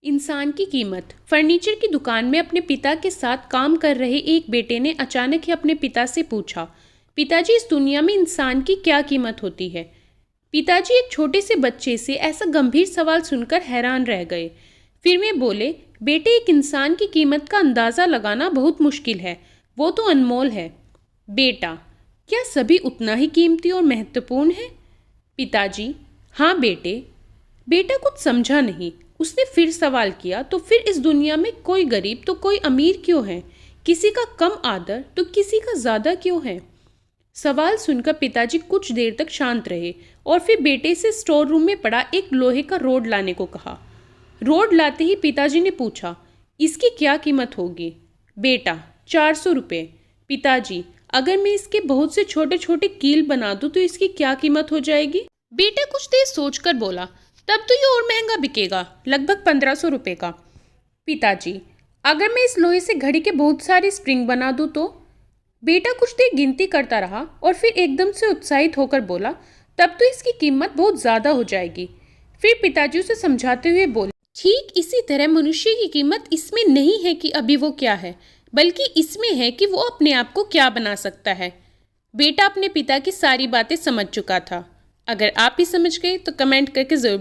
इंसान की कीमत। फर्नीचर की दुकान में अपने पिता के साथ काम कर रहे एक बेटे ने अचानक ही अपने पिता से पूछा, पिताजी, इस दुनिया में इंसान की क्या कीमत होती है? पिताजी एक छोटे से बच्चे से ऐसा गंभीर सवाल सुनकर हैरान रह गए। फिर वे बोले, बेटे, एक इंसान की कीमत का अंदाज़ा लगाना बहुत मुश्किल है, वो तो अनमोल है। बेटा, क्या सभी उतना ही कीमती और महत्वपूर्ण है? पिताजी, हाँ बेटे। बेटा कुछ समझा नहीं। उसने फिर सवाल किया, तो फिर इस दुनिया में कोई गरीब तो कोई अमीर क्यों है? किसी का कम आदर तो किसी का ज़्यादा क्यों है? सवाल सुनकर पिताजी कुछ देर तक शांत रहे और फिर बेटे से स्टोर रूम में पड़ा एक लोहे का रोड लाने को कहा। रोड लाते ही पिताजी ने पूछा, इसकी क्या कीमत होगी? बेटा, 400 रुपये। पिताजी, अगर मैं इसके बहुत से छोटे छोटे कील बना दूं तो इसकी क्या कीमत हो जाएगी? बेटा कुछ देर सोचकर बोला, तब तो ये और महंगा बिकेगा, लगभग 1500 रुपये का। पिताजी, अगर मैं इस लोहे से घड़ी के बहुत सारे स्प्रिंग बना दूं तो? बेटा कुछ देर गिनती करता रहा और फिर एकदम से उत्साहित होकर बोला, तब तो इसकी कीमत बहुत ज़्यादा हो जाएगी। फिर पिताजी उसे समझाते हुए बोले, ठीक इसी तरह मनुष्य की कीमत इसमें नहीं है कि अभी वो क्या है, बल्कि इसमें है कि वो अपने आप को क्या बना सकता है। बेटा अपने पिता की सारी बातें समझ चुका था। अगर आप भी समझ गए तो कमेंट करके ज़रूर